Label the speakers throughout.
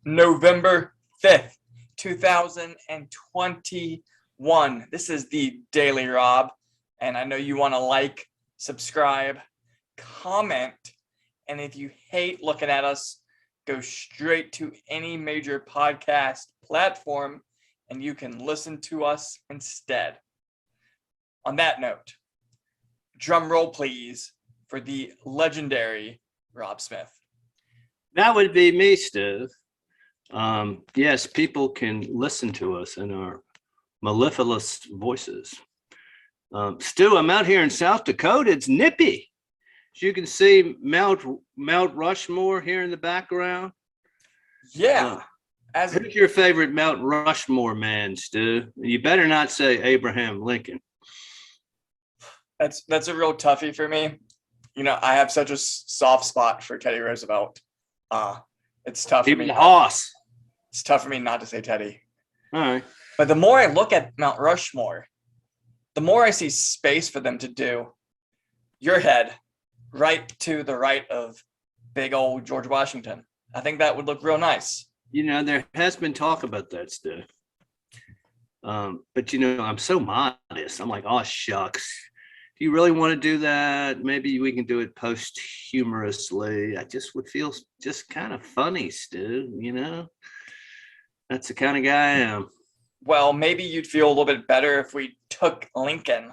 Speaker 1: November 5th, 2021. This is the Daily Rob, and I know you want to like, subscribe, comment, and if you hate looking at us, go straight to any major podcast platform and you can listen to us instead. On that note, drum roll please for the legendary Rob Smith.
Speaker 2: That would be me, Steve. Yes, people can listen to us in our mellifluous voices. Stu, I'm out here in South Dakota. It's nippy. As you can see, Mount Rushmore here in the background.
Speaker 1: Yeah.
Speaker 2: Who's your favorite Mount Rushmore man, Stu? You better not say Abraham Lincoln.
Speaker 1: That's a real toughie for me. You know, I have such a soft spot for Teddy Roosevelt. It's tough for me. It's tough for me not to say Teddy.
Speaker 2: All right.
Speaker 1: But the more I look at Mount Rushmore, the more I see space for them to do. Your head right to the right of big old George Washington. I think that would look real nice.
Speaker 2: You know, there has been talk about that stuff. But, you know, I'm so modest. I'm like, oh, shucks. Do you really want to do that? Maybe we can do it posthumously. I just would feel just kind of funny, Stu, you know? That's the kind of guy I am.
Speaker 1: Well, maybe you'd feel a little bit better if we took Lincoln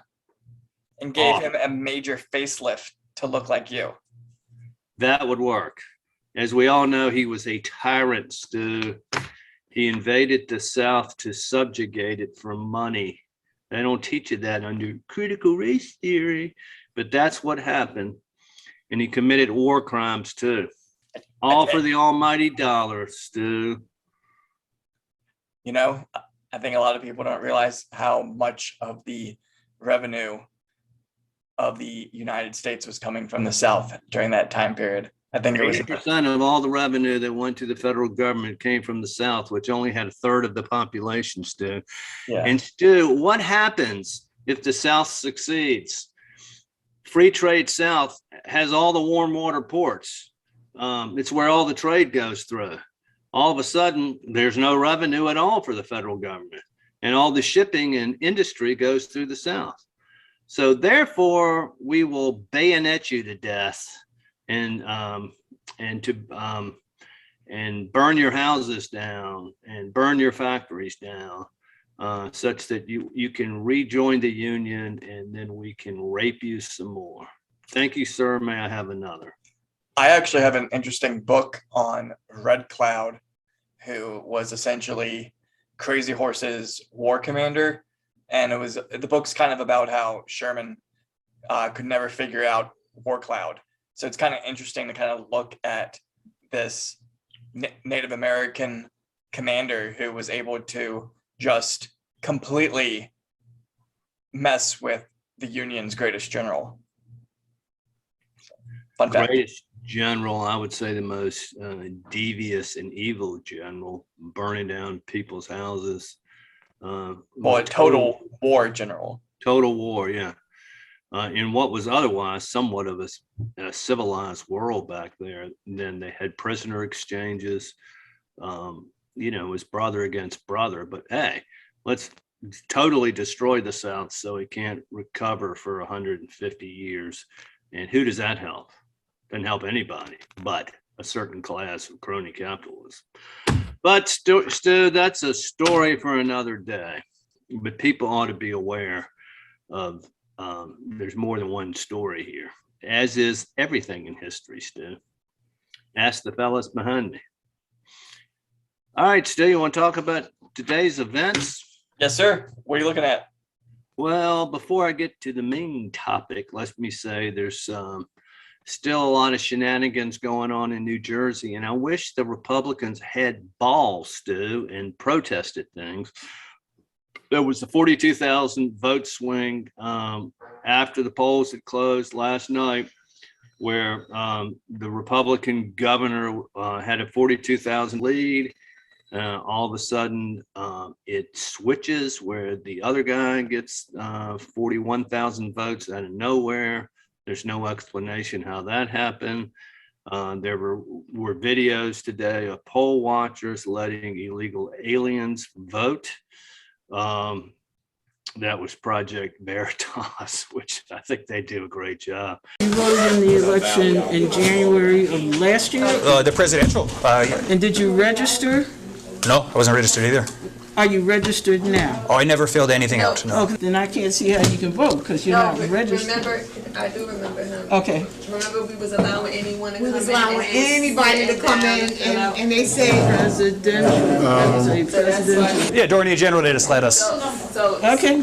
Speaker 1: and gave him a major facelift to look like you.
Speaker 2: That would work. As we all know, he was a tyrant, Stu. He invaded the South to subjugate it for money. They don't teach you that under critical race theory, but that's what happened. And he committed war crimes too. All for the almighty dollar, Stu.
Speaker 1: You know, I think a lot of people don't realize how much of the revenue of the United States was coming from the South during that time period. I think it was
Speaker 2: 80% of all the revenue that went to the federal government came from the South, which only had a third of the population, Stu.
Speaker 1: Yeah.
Speaker 2: And Stu, what happens if the South succeeds? Free trade South has all the warm water ports. It's where all the trade goes through. All of a sudden, there's no revenue at all for the federal government. And all the shipping and industry goes through the South. So therefore, we will bayonet you to death and burn your houses down and burn your factories down, such that you can rejoin the Union, and then we can rape you some more. Thank you, sir. May I have another?
Speaker 1: I actually have an interesting book on Red Cloud, who was essentially Crazy Horse's war commander. And the book's kind of about how Sherman could never figure out War Cloud. So it's kind of interesting to kind of look at this Native American commander who was able to just completely mess with the Union's greatest general. Fun fact.
Speaker 2: Greatest general, I would say the most devious and evil general, burning down people's houses.
Speaker 1: Well, a total war general.
Speaker 2: Total war, yeah. In what was otherwise somewhat of a civilized world back there. And then they had prisoner exchanges. You know, it was brother against brother. But hey, let's totally destroy the South so it can't recover for 150 years. And who does that help? Doesn't help anybody but a certain class of crony capitalists. But Stu, that's a story for another day. But people ought to be aware of there's more than one story here, as is everything in history, Stu. Ask the fellas behind me. All right, Stu, you want to talk about today's events?
Speaker 1: Yes, sir. What are you looking at?
Speaker 2: Well, before I get to the main topic, let me say there's still a lot of shenanigans going on in New Jersey, and I wish the Republicans had balls, Stu, and protested things. There was a 42,000 vote swing after the polls had closed last night, where the Republican governor had a 42,000 lead. All of a sudden, it switches where the other guy gets 41,000 votes out of nowhere. There's no explanation how that happened. There were videos today of poll watchers letting illegal aliens vote. That was Project Veritas, which I think they do a great job.
Speaker 3: You voted in the election in January of last year?
Speaker 4: The presidential.
Speaker 3: And did you register?
Speaker 4: No, I wasn't registered either.
Speaker 3: Are you registered now?
Speaker 4: Oh, I never filled anything out. No.
Speaker 3: Okay, then I can't see how you can vote because you're not registered.
Speaker 5: Remember, I do remember him.
Speaker 3: Okay.
Speaker 5: Remember, we was allowing anyone to come in.
Speaker 6: We was allowing anybody to come in, and they say
Speaker 3: Presidential.
Speaker 4: Yeah, during the general, they just let us.
Speaker 3: Okay.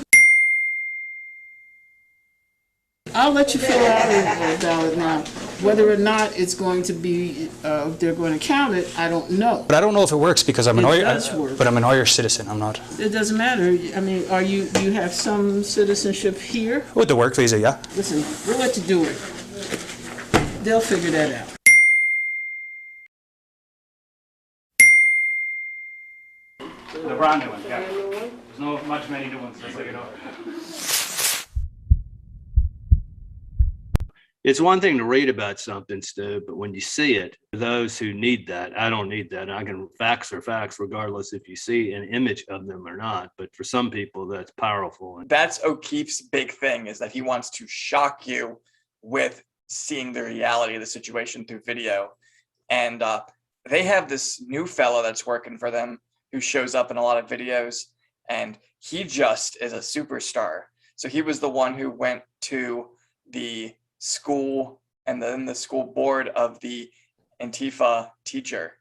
Speaker 3: I'll let you fill out a ballot now. Whether or not it's going to be, they're going to count it, I don't know.
Speaker 4: But I don't know if it works because I'm an
Speaker 3: It does work.
Speaker 4: but I'm an Irish citizen. I'm not.
Speaker 3: It doesn't matter. I mean, you have some citizenship here?
Speaker 4: With the work visa, yeah.
Speaker 3: Listen, we'll let you do it. They'll figure that out.
Speaker 4: The brand new one, yeah. There's not much many new ones, just so you know.
Speaker 2: It's one thing to read about something, Stu, but when you see it, for those who need that, I don't need that. I can facts are facts regardless if you see an image of them or not. But for some people, that's powerful.
Speaker 1: That's O'Keefe's big thing, is that he wants to shock you with seeing the reality of the situation through video. And they have this new fella that's working for them who shows up in a lot of videos, and he just is a superstar. So he was the one who went to the school and then the school board of the Antifa teacher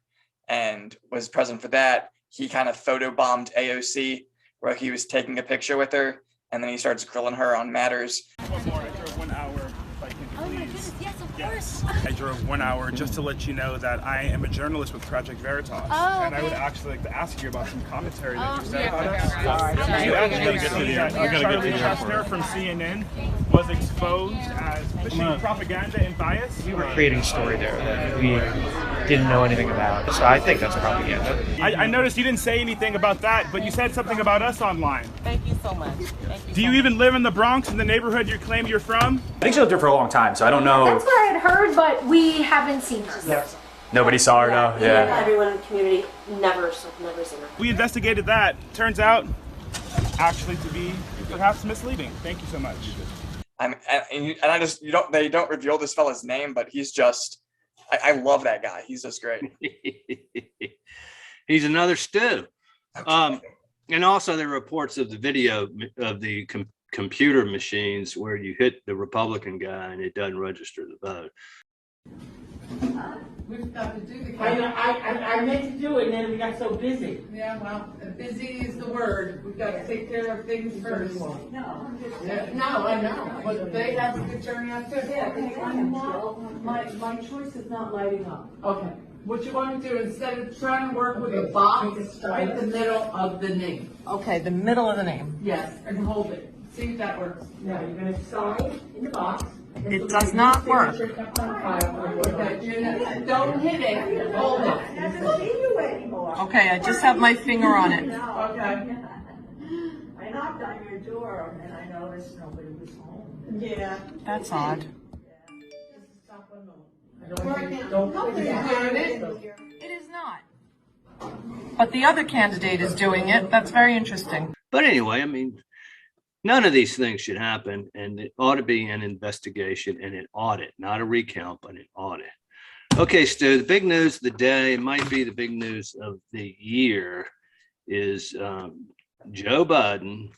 Speaker 1: and was present for that. He kind of photobombed AOC where he was taking a picture with her, and then he starts grilling her on matters.
Speaker 7: One more. I drove 1 hour. If I can please. Yes, of course. I drove 1 hour just to let you know that I am a journalist with Project Veritas.
Speaker 6: Oh,
Speaker 7: and I would actually like to ask you about some commentary that you said about us. You actually see that Charlie Chesner from CNN was exposed as pushing propaganda and bias.
Speaker 8: We were creating a story there that we didn't know anything about. So I think that's propaganda.
Speaker 7: I noticed you didn't say anything about that, but you said something about us online.
Speaker 9: Thank you so much. Thank you.
Speaker 7: Do you even live in the Bronx, in the neighborhood you claim you're from?
Speaker 4: I think she lived there for a long time, so I don't know.
Speaker 10: That's what I had heard, but we haven't seen her.
Speaker 4: Yes. Nobody saw her, no. Yeah.
Speaker 10: Everyone in the community never seen her.
Speaker 7: We investigated that. Turns out, actually, to be perhaps misleading. Thank you so much.
Speaker 1: They don't reveal this fella's name, but he's just, I love that guy. He's just great.
Speaker 2: He's another Stu. And also there are reports of the video of the computer machines where you hit the Republican guy and it doesn't register the vote.
Speaker 3: We've got to do the I meant to do it, and then we got so busy. Yeah, well, busy is the word. We've got to take care of things first. No, I know. But they have a good turnout too. Yeah, my choice is not lighting up. Okay. What you want to do, instead of trying to work with a box, right the middle of the name.
Speaker 9: Okay, the middle of the name.
Speaker 3: Yes, and hold it. See if that works. Now you're going to sign in the box.
Speaker 9: It does not work.
Speaker 3: Okay, don't hit it. Hold it.
Speaker 9: Okay, I just have my finger on it.
Speaker 3: Okay.
Speaker 6: I knocked on your door and I noticed nobody was home.
Speaker 3: Yeah.
Speaker 9: That's odd. It is not. But the other candidate is doing it. That's very interesting.
Speaker 2: But anyway, I mean, none of these things should happen, and it ought to be an investigation and an audit, not a recount, but an audit. Okay, Stu, the big news of the day, it might be the big news of the year, is Joe Biden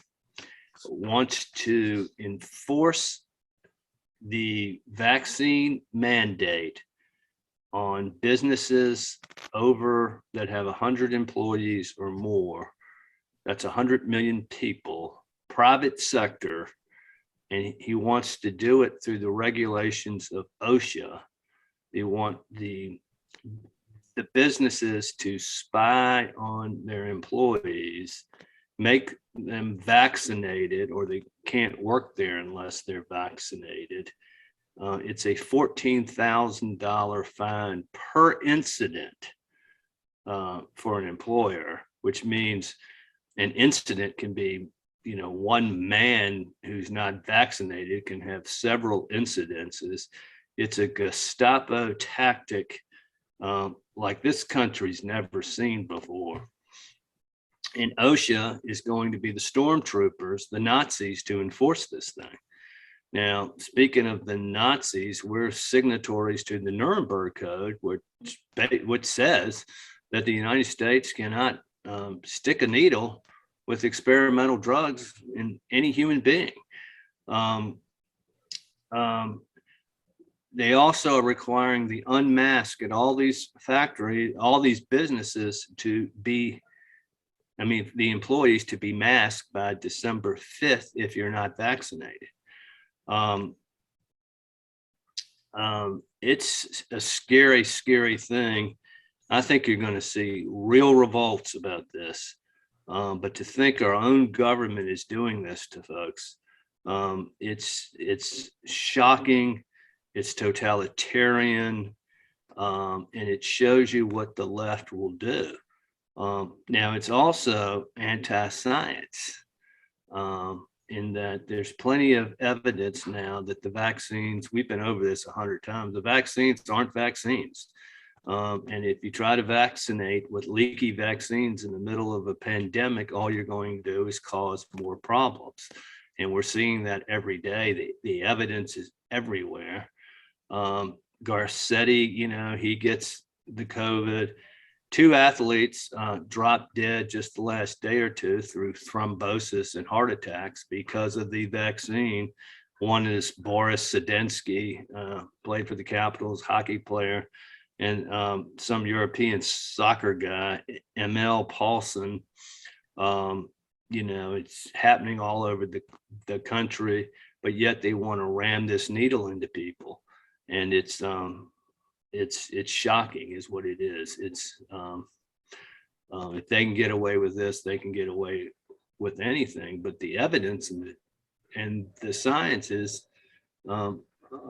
Speaker 2: wants to enforce the vaccine mandate on businesses that have 100 employees or more. That's 100 million people. Private sector, and he wants to do it through the regulations of OSHA. They want the businesses to spy on their employees, make them vaccinated, or they can't work there unless they're vaccinated. It's a $14,000 fine per incident for an employer, which means an incident can be, one man who's not vaccinated can have several incidences. It's a Gestapo tactic like this country's never seen before. And OSHA is going to be the stormtroopers, the Nazis, to enforce this thing. Now, speaking of the Nazis, we're signatories to the Nuremberg Code, which says that the United States cannot stick a needle with experimental drugs in any human being. They also are requiring the unmask at all these factories, all these businesses to be, the employees to be masked by December 5th if you're not vaccinated. It's a scary, scary thing. I think you're going to see real revolts about this. But to think our own government is doing this to folks, it's shocking. It's totalitarian, and it shows you what the left will do. Now, it's also anti-science, in that there's plenty of evidence now that the vaccines, we've been over this 100 times, the vaccines aren't vaccines. And if you try to vaccinate with leaky vaccines in the middle of a pandemic, all you're going to do is cause more problems. And we're seeing that every day. The evidence is everywhere. Garcetti, he gets the COVID. 2 athletes dropped dead just the last day or two through thrombosis and heart attacks because of the vaccine. One is Boris Sedensky, played for the Capitals, hockey player, and some European soccer guy, Emil Paulson. It's happening all over the country, but yet they want to ram this needle into people. And it's shocking is what it is. It's if they can get away with this, they can get away with anything. But the evidence and the science is a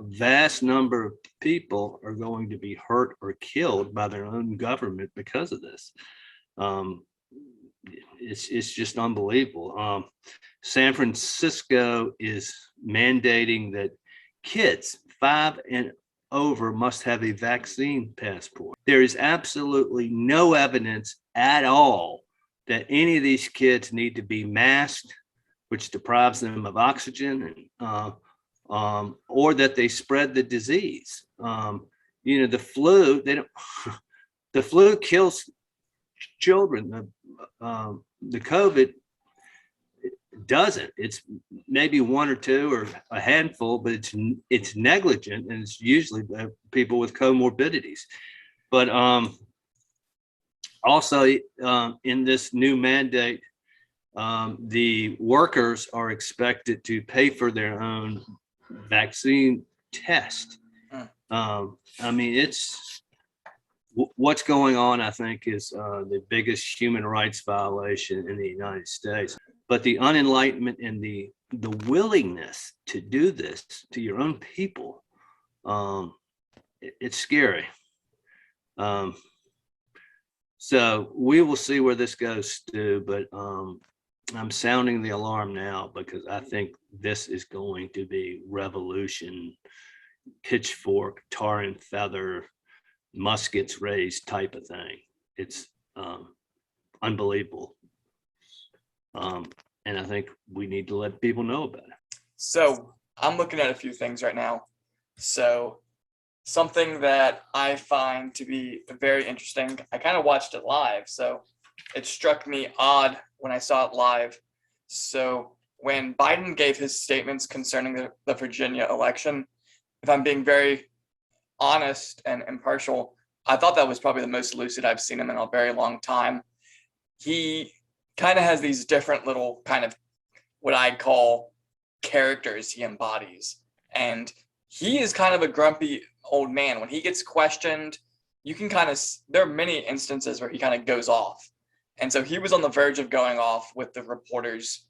Speaker 2: vast number of people are going to be hurt or killed by their own government because of this. It's just unbelievable. San Francisco is mandating that kids 5 and over must have a vaccine passport. There is absolutely no evidence at all that any of these kids need to be masked, which deprives them of oxygen, or that they spread the disease. The flu, the flu kills children. The COVID doesn't. It's maybe 1 or 2 or a handful, but it's negligent, and it's usually people with comorbidities. But also in this new mandate, the workers are expected to pay for their own vaccine test. It's what's going on, I think, is the biggest human rights violation in the United States. But the unenlightenment and the willingness to do this to your own people, it's scary. So we will see where this goes, Stu, but I'm sounding the alarm now because I think this is going to be revolution, pitchfork, tar and feather, muskets raised type of thing. It's unbelievable. And I think we need to let people know about it.
Speaker 1: So I'm looking at a few things right now. So something that I find to be very interesting, I kind of watched it live, so it struck me odd when I saw it live. So when Biden gave his statements concerning the Virginia election, if I'm being very honest and impartial, I thought that was probably the most lucid I've seen him in a very long time. He kind of has these different little kind of what I'd call characters he embodies. And he is kind of a grumpy old man. When he gets questioned, you can kind of, there are many instances where he kind of goes off. And so he was on the verge of going off with the reporters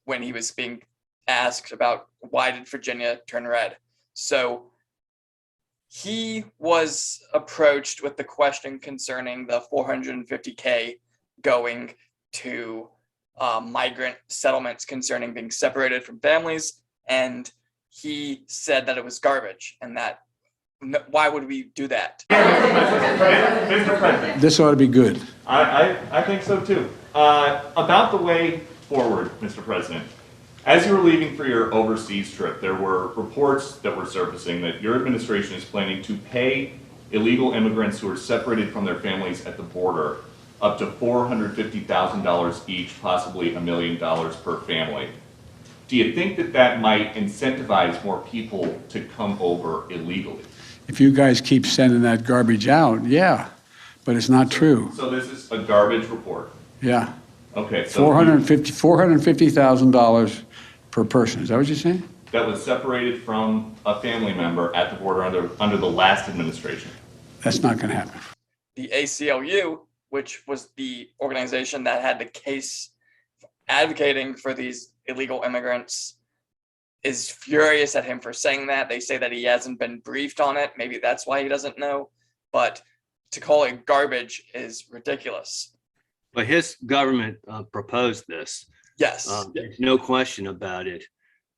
Speaker 1: when he was being asked about why did Virginia turn red. So he was approached with the question concerning the 450K going to migrant settlements concerning being separated from families, and he said that it was garbage and that why would we do that?
Speaker 7: Mr. President.
Speaker 11: This ought to be good.
Speaker 7: I think so too. About the way forward, Mr. President, as you were leaving for your overseas trip, there were reports that were surfacing that your administration is planning to pay illegal immigrants who are separated from their families at the border up to $450,000 each, possibly $1 million per family. Do you think that that might incentivize more people to come over illegally?
Speaker 11: If you guys keep sending that garbage out, yeah, but it's not true.
Speaker 7: So this is a garbage report.
Speaker 11: Yeah.
Speaker 7: Okay. So
Speaker 11: $450,000 per person. Is that what you're saying?
Speaker 7: that was separated from a family member at the border under the last administration.
Speaker 11: That's not going to happen.
Speaker 1: The ACLU, which was the organization that had the case advocating for these illegal immigrants, is furious at him for saying that. They say that he hasn't been briefed on it. Maybe that's why he doesn't know. But to call it garbage is ridiculous.
Speaker 2: But his government proposed this.
Speaker 1: Yes.
Speaker 2: There's no question about it.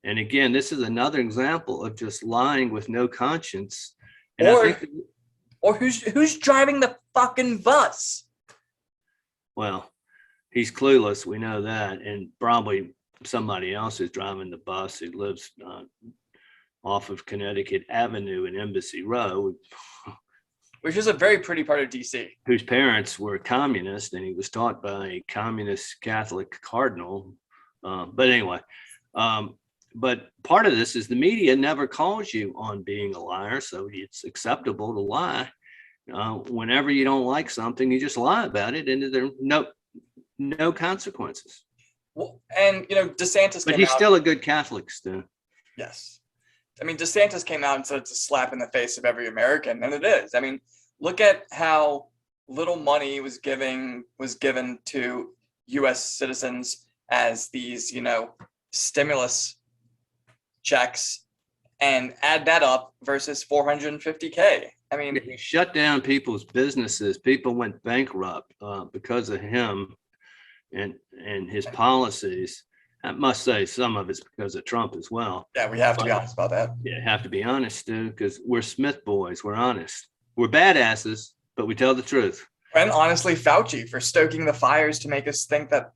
Speaker 2: And again, this is another example of just lying with no conscience. And
Speaker 1: or who's driving the fucking bus?
Speaker 2: Well, he's clueless. We know that. And probably somebody else is driving the bus who lives off of Connecticut Avenue in Embassy Row.
Speaker 1: Which is a very pretty part of DC.
Speaker 2: Whose parents were communist, and he was taught by a communist Catholic cardinal. But anyway, but part of this is the media never calls you on being a liar, so it's acceptable to lie. Whenever you don't like something, you just lie about it, and there are no consequences.
Speaker 1: Well, and DeSantis.
Speaker 2: But he's still a good Catholic, Stu.
Speaker 1: Yes. I mean, DeSantis came out and said it's a slap in the face of every American, and it is. I mean, look at how little money was given to U.S. citizens as these, stimulus checks, and add that up versus $450K. I mean,
Speaker 2: he shut down people's businesses. People went bankrupt because of him and his policies. I must say some of it's because of Trump as well.
Speaker 1: Yeah, we have to be honest about that.
Speaker 2: Yeah, have to be honest, too, because we're Smith boys. We're honest. We're badasses, but we tell the truth.
Speaker 1: And honestly, Fauci for stoking the fires to make us think that,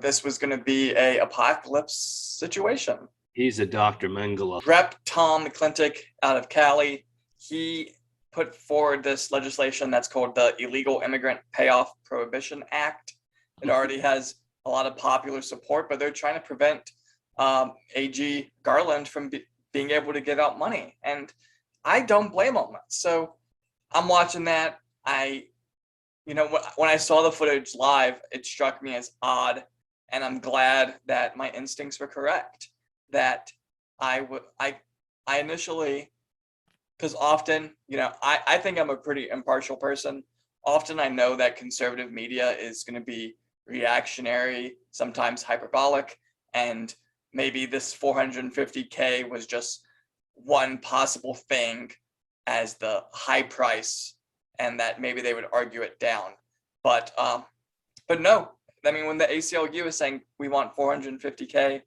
Speaker 1: this was going to be a apocalypse situation.
Speaker 2: He's a Dr. Mengele.
Speaker 1: Rep Tom McClintock out of Cali, he put forward this legislation that's called the Illegal Immigrant Payoff Prohibition Act. It already has a lot of popular support, but they're trying to prevent AG Garland from being able to give out money. And I don't blame them. So I'm watching that. When I saw the footage live, it struck me as odd. And I'm glad that my instincts were correct. That I initially, because often, I think I'm a pretty impartial person. Often I know that conservative media is going to be reactionary, sometimes hyperbolic, and maybe this 450K was just one possible thing as the high price, and that maybe they would argue it down. But no, I mean, when the ACLU is saying we want 450K,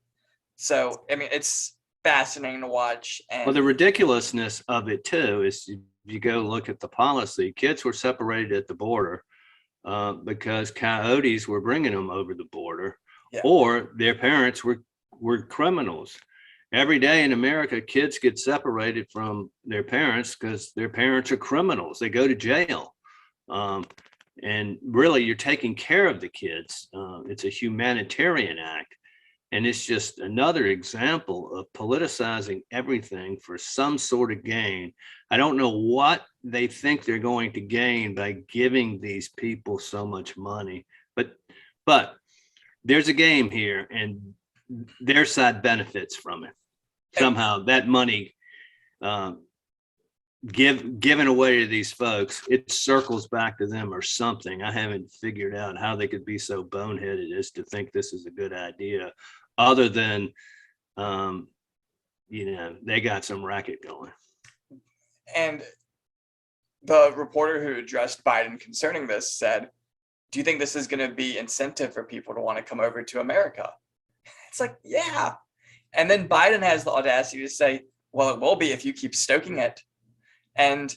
Speaker 1: so I mean, it's fascinating to watch. And
Speaker 2: well, the ridiculousness of it too is you go look at the policy. Kids were separated at the border because coyotes were bringing them over the border, or their parents were criminals. Every day in America, kids get separated from their parents because their parents are criminals. They go to jail. And really, you're taking care of the kids. It's a humanitarian act. And it's just another example of politicizing everything for some sort of gain. I don't know what they think they're going to gain by giving these people so much money, but there's a game here, and their side benefits from it. Somehow that money given away to these folks, it circles back to them or something. I haven't figured out how they could be so boneheaded as to think this is a good idea, other than, they got some racket going.
Speaker 1: And the reporter who addressed Biden concerning this said, do you think this is going to be incentive for people to want to come over to America? It's like, yeah. And then Biden has the audacity to say, well, it will be if you keep stoking it. And,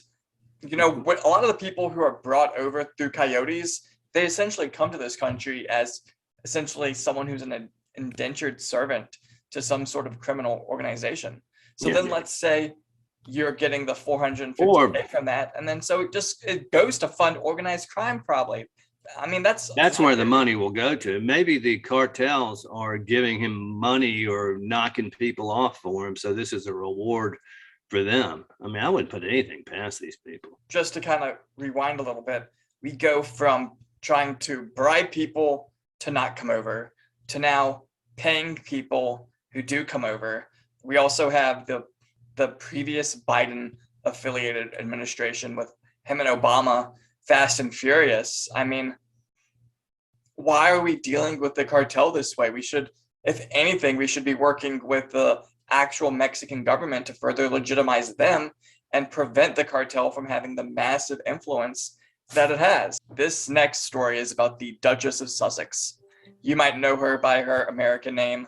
Speaker 1: what a lot of the people who are brought over through coyotes, they essentially come to this country as essentially someone who's an indentured servant to some sort of criminal organization. So then let's say you're getting the $450K from that, and then so it goes to fund organized crime probably. I mean, that's
Speaker 2: where the money will go to. Maybe the cartels are giving him money or knocking people off for him, so this is a reward for them. I mean, I wouldn't put anything past these people.
Speaker 1: Just to kind of rewind a little bit, we go from trying to bribe people to not come over to now paying people who do come over. We also have the previous Biden affiliated administration with him and Obama, fast and furious. I mean, why are we dealing with the cartel this way? We should, if anything, we should be working with the actual Mexican government to further legitimize them and prevent the cartel from having the massive influence that it has. This next story is about the Duchess of Sussex. You might know her by her American name,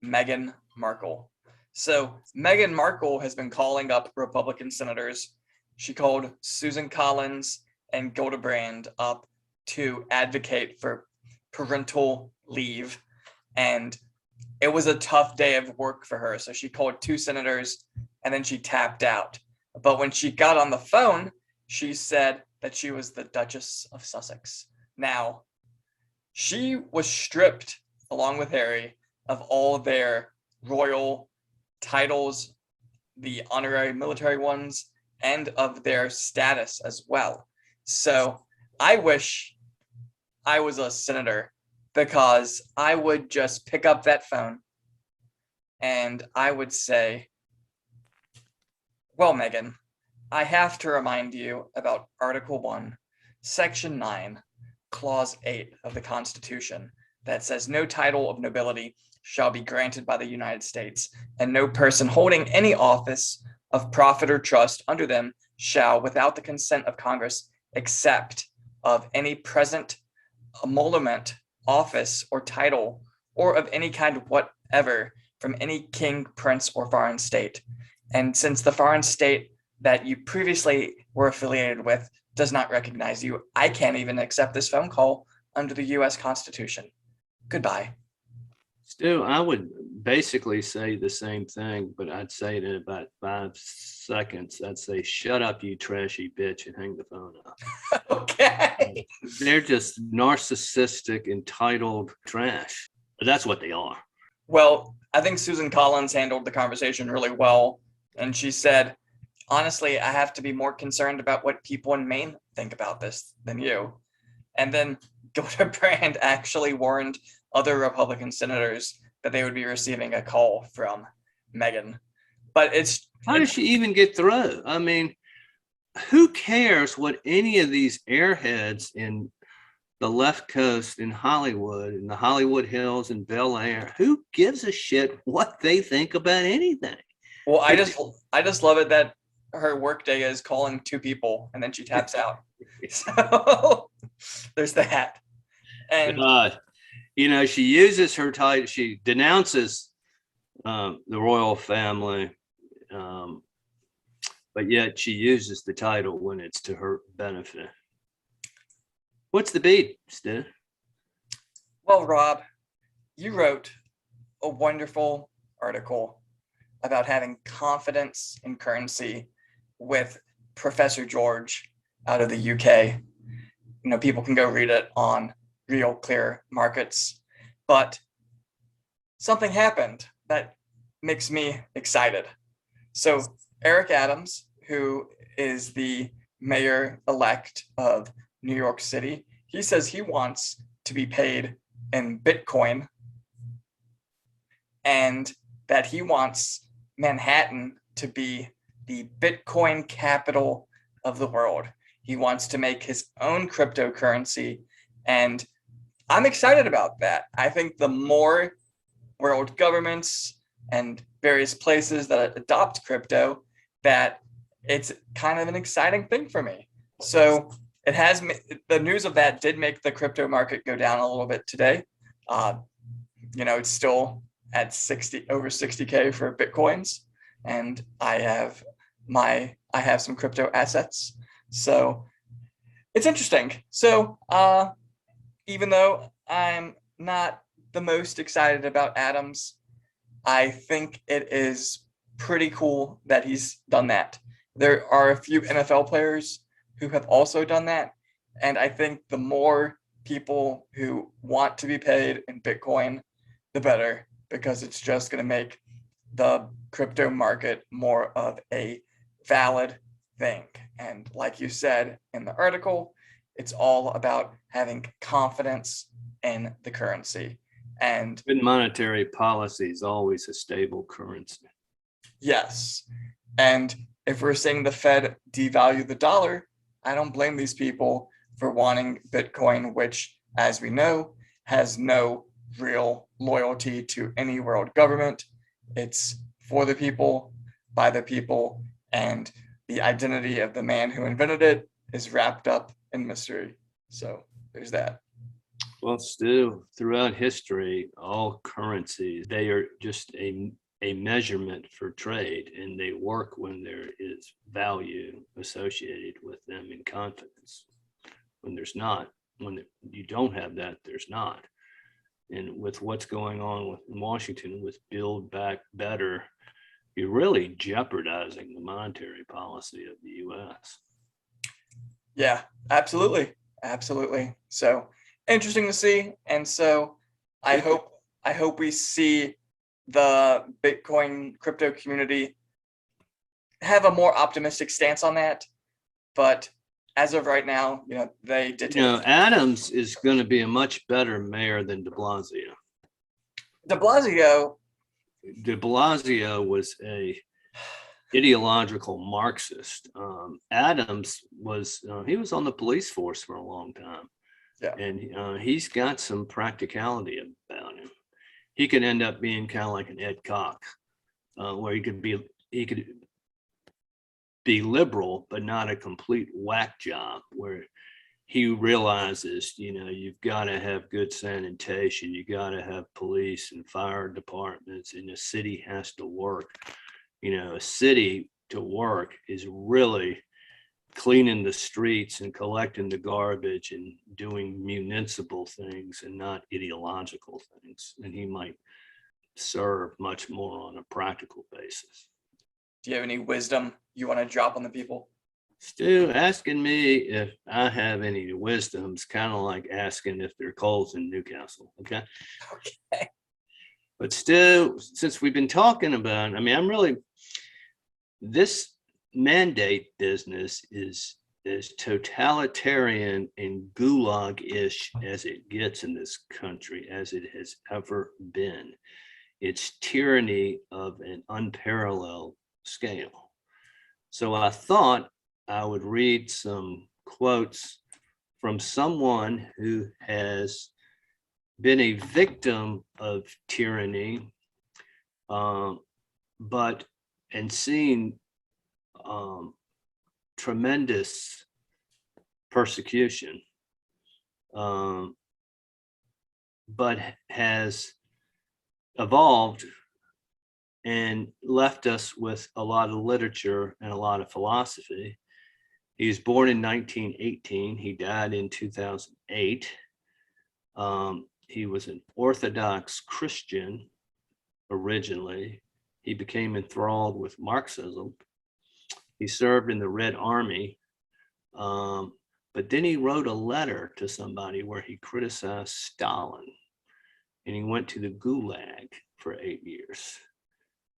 Speaker 1: Meghan Markle. So Meghan Markle has been calling up Republican senators. She called Susan Collins and Gillibrand up to advocate for parental leave. And it was a tough day of work for her. So she called 2 senators and then she tapped out. But when she got on the phone, she said that she was the Duchess of Sussex. Now, she was stripped, along with Harry, of all their royal titles, the honorary military ones, and of their status as well. So I wish I was a senator, because I would just pick up that phone and I would say, well, Meghan, I have to remind you about Article 1, Section 9, Clause 8 of the Constitution that says no title of nobility shall be granted by the United States, and no person holding any office of profit or trust under them shall, without the consent of Congress, accept of any present emolument, office, or title, or of any kind whatever, from any king, prince, or foreign state. And since the foreign state that you previously were affiliated with does not recognize you, I can't even accept this phone call under the U.S. Constitution. Goodbye.
Speaker 2: Stu, I would basically say the same thing, but I'd say it in about 5 seconds. I'd say, shut up, you trashy bitch, and hang the phone up.
Speaker 1: Okay.
Speaker 2: They're just narcissistic, entitled trash. But that's what they are.
Speaker 1: Well, I think Susan Collins handled the conversation really well. And she said, honestly, I have to be more concerned about what people in Maine think about this than you. And then Gillibrand actually warned other Republican senators that they would be receiving a call from Meghan. But
Speaker 2: how does she even get through? I mean, who cares what any of these airheads in the left coast in Hollywood, in the Hollywood Hills and Bel Air, who gives a shit what they think about anything?
Speaker 1: Well, I just love it that her workday is calling 2 people and then she taps out. So there's that. And
Speaker 2: she uses her title. She denounces the royal family, but yet she uses the title when it's to her benefit. What's the beat, Stu?
Speaker 1: Well, Rob, you wrote a wonderful article about having confidence in currency with Professor George out of the UK. People can go read it on Real Clear Markets, but something happened that makes me excited. So Eric Adams, who is the mayor-elect of New York City, he says he wants to be paid in Bitcoin and that he wants Manhattan to be the Bitcoin capital of the world. He wants to make his own cryptocurrency, and I'm excited about that. I think the more world governments and various places that adopt crypto, that it's kind of an exciting thing for me. So it has, the news of that did make the crypto market go down a little bit today. It's still at over 60K for Bitcoins. And I have my I have some crypto assets. So it's interesting. So even though I'm not the most excited about Adams, I think it is pretty cool that he's done that. There are a few NFL players who have also done that. And I think the more people who want to be paid in Bitcoin, the better, because it's just going to make the crypto market more of a valid thing. And like you said in the article, it's all about having confidence in the currency. And
Speaker 2: good monetary policy is always a stable currency.
Speaker 1: Yes. And if we're seeing the Fed devalue the dollar, I don't blame these people for wanting Bitcoin, which, as we know, has no real loyalty to any world government. It's for the people, by the people, and the identity of the man who invented it is wrapped up in mystery. So there's that.
Speaker 2: Well, still, throughout history, all currencies, they are just a measurement for trade, and they work when there is value associated with them in confidence. When there's not, when you don't have that, there's not. And with what's going on in Washington with Build Back Better, you're really jeopardizing the monetary policy of the U.S.
Speaker 1: Yeah, absolutely. Absolutely. So interesting to see. And so I hope we see the Bitcoin crypto community have a more optimistic stance on that. But as of right now, they did.
Speaker 2: Adams is going to be a much better mayor than de Blasio.
Speaker 1: De Blasio
Speaker 2: was a ideological Marxist. Adams was, he was on the police force for a long time.
Speaker 1: Yeah.
Speaker 2: And he's got some practicality about him. He could end up being kind of like an Ed Koch, where he could be liberal, but not a complete whack job, where he realizes, you've got to have good sanitation, you got to have police and fire departments, and the city has to work. A city to work is really cleaning the streets and collecting the garbage and doing municipal things and not ideological things. And he might serve much more on a practical basis.
Speaker 1: Do you have any wisdom you want to drop on the people?
Speaker 2: Stu, asking me if I have any wisdom is kind of like asking if there are coals in Newcastle. Okay.
Speaker 1: Okay.
Speaker 2: But Stu, since we've been talking about, this mandate business is as totalitarian and gulag-ish as it gets in this country, as it has ever been. It's tyranny of an unparalleled scale. So I thought I would read some quotes from someone who has been a victim of tyranny, but seen tremendous persecution, but has evolved and left us with a lot of literature and a lot of philosophy. He was born in 1918. He died in 2008. He was an Orthodox Christian originally. He became enthralled with Marxism. He served in the Red Army, but then he wrote a letter to somebody where he criticized Stalin, and he went to the Gulag for 8 years.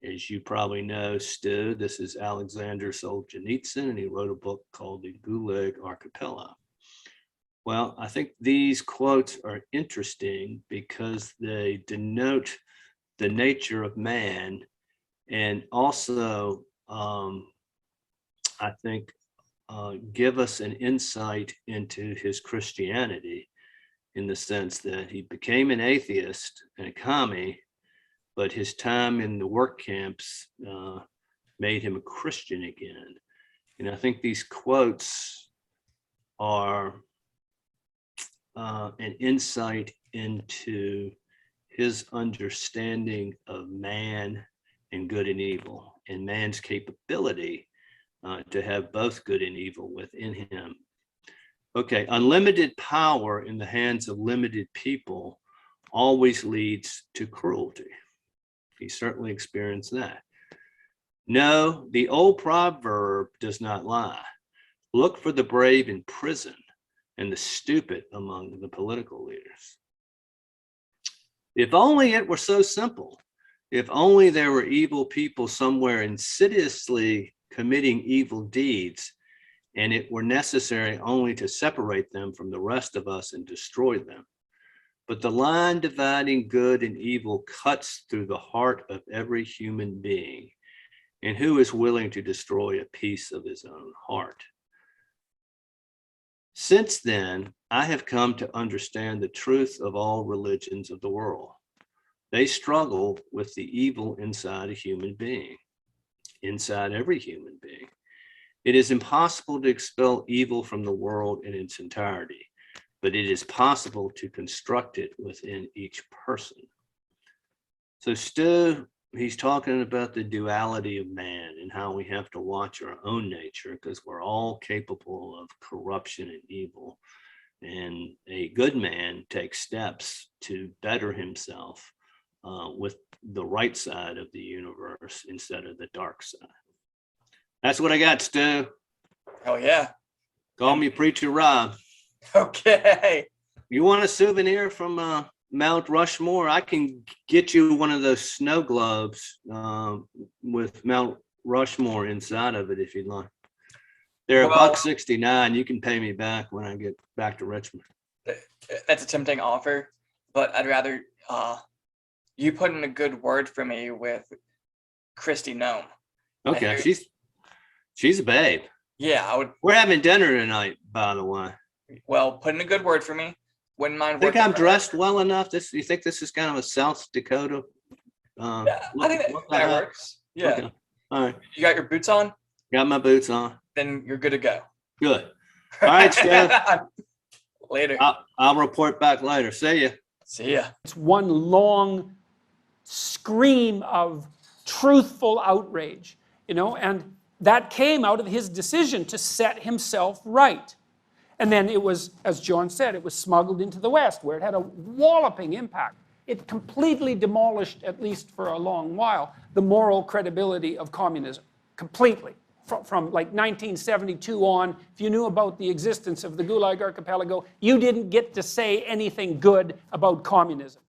Speaker 2: As you probably know, Stu, this is Alexander Solzhenitsyn, and he wrote a book called The Gulag Archipelago. Well, I think these quotes are interesting because they denote the nature of man, and also, I think, give us an insight into his Christianity, in the sense that he became an atheist and a commie, but his time in the work camps made him a Christian again. And I think these quotes are an insight into his understanding of man and good and evil, and man's capability to have both good and evil within him. Okay, unlimited power in the hands of limited people always leads to cruelty. He certainly experienced that. No, the old proverb does not lie. Look for the brave in prison and the stupid among the political leaders. If only it were so simple. If only there were evil people somewhere insidiously committing evil deeds, and it were necessary only to separate them from the rest of us and destroy them. But the line dividing good and evil cuts through the heart of every human being. And who is willing to destroy a piece of his own heart? Since then, I have come to understand the truth of all religions of the world. They struggle with the evil inside a human being, inside every human being. It is impossible to expel evil from the world in its entirety, but it is possible to construct it within each person. So Stu, he's talking about the duality of man and how we have to watch our own nature because we're all capable of corruption and evil. And a good man takes steps to better himself with the right side of the universe instead of the dark side. That's what I got, Stu.
Speaker 1: Oh, yeah.
Speaker 2: Call me Preacher Rob.
Speaker 1: Okay.
Speaker 2: You want a souvenir from Mount Rushmore? I can get you one of those snow globes with Mount Rushmore inside of it if you'd like. They're $1.69. You can pay me back when I get back to Richmond.
Speaker 1: That's a tempting offer, but I'd rather you put in a good word for me with Christy Nome.
Speaker 2: Okay, she's a babe.
Speaker 1: Yeah, I would.
Speaker 2: We're having dinner tonight, by the way.
Speaker 1: Well, put in a good word for me. Wouldn't mind.
Speaker 2: Think I'm dressed well enough? You think this is kind of a South Dakota?
Speaker 1: Yeah, I think that works. Yeah.
Speaker 2: Okay. All right.
Speaker 1: You got your boots on?
Speaker 2: Got my boots on.
Speaker 1: Then you're good to go.
Speaker 2: Good. All right, Steph.
Speaker 1: Later.
Speaker 2: I'll report back later. See ya.
Speaker 1: See ya.
Speaker 12: It's one long scream of truthful outrage, and that came out of his decision to set himself right. And then it was, as John said, it was smuggled into the West, where it had a walloping impact. It completely demolished, at least for a long while, the moral credibility of communism. Completely. From like 1972 on, if you knew about the existence of the Gulag Archipelago, you didn't get to say anything good about communism.